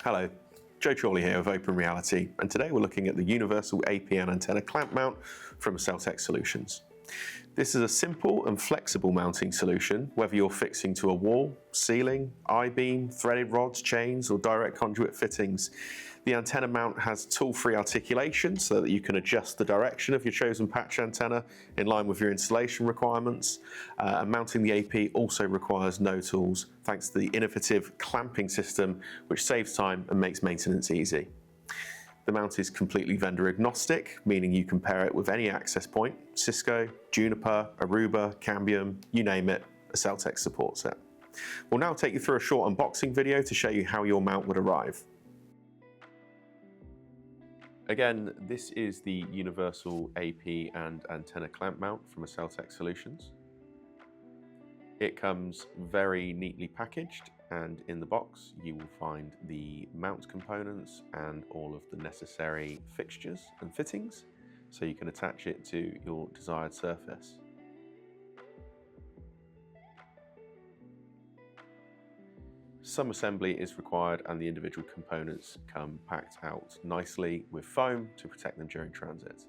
Hello, Joe Chorley here of Open Reality, and today we're looking at the universal AP and antenna clamp mount from AccelTex solutions. This is a simple and flexible mounting solution, whether you're fixing to a wall, ceiling, I-beam, threaded rods, chains, or direct conduit fittings. The antenna mount has tool-free articulation so that you can adjust the direction of your chosen patch antenna in line with your installation requirements. And mounting the AP also requires no tools, thanks to the innovative clamping system, which saves time and makes maintenance easy. The mount is completely vendor agnostic, meaning you can pair it with any access point: Cisco, Juniper, Aruba, Cambium, you name it, AccelTex supports it. We'll now take you through a short unboxing video to show you how your mount would arrive. Again, this is the universal AP and antenna clamp mount from AccelTex solutions. It comes very neatly packaged, and in the box you will find the mount components and all of the necessary fixtures and fittings so you can attach it to your desired surface. Some assembly is required and the individual components come packed out nicely with foam to protect them during transit.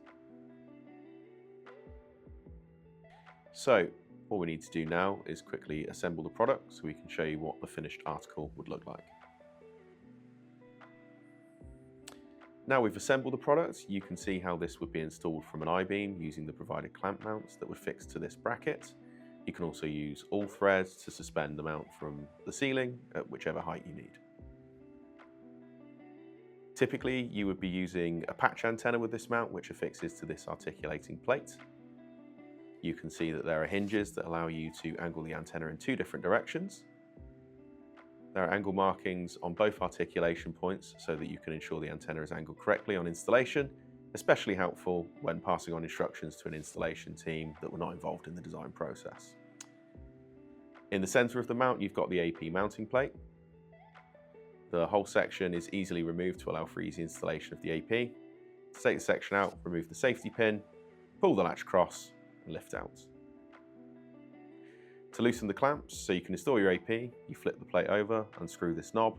So all we need to do now is quickly assemble the product so we can show you what the finished article would look like. Now we've assembled the product, you can see how this would be installed from an I-beam using the provided clamp mounts that would fix to this bracket. You can also use all threads to suspend the mount from the ceiling at whichever height you need. Typically, you would be using a patch antenna with this mount, which affixes to this articulating plate. You can see that there are hinges that allow you to angle the antenna in two different directions. There are angle markings on both articulation points so that you can ensure the antenna is angled correctly on installation, especially helpful when passing on instructions to an installation team that were not involved in the design process. In the center of the mount, you've got the AP mounting plate. The whole section is easily removed to allow for easy installation of the AP. To take the section out, remove the safety pin, pull the latch across, and lift out. To loosen the clamps so you can install your AP, you flip the plate over, unscrew this knob,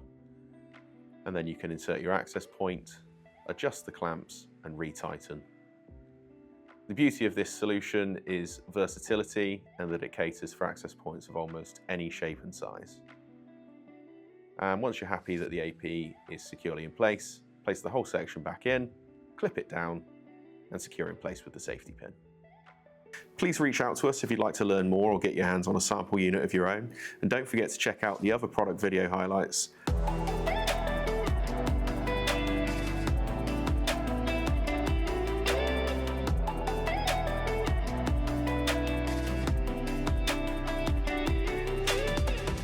and then you can insert your access point, adjust the clamps, and retighten. The beauty of this solution is versatility and that it caters for access points of almost any shape and size. And once you're happy that the AP is securely in place, place the whole section back in, clip it down, and secure in place with the safety pin. Please reach out to us if you'd like to learn more or get your hands on a sample unit of your own, and don't forget to check out the other product video highlights.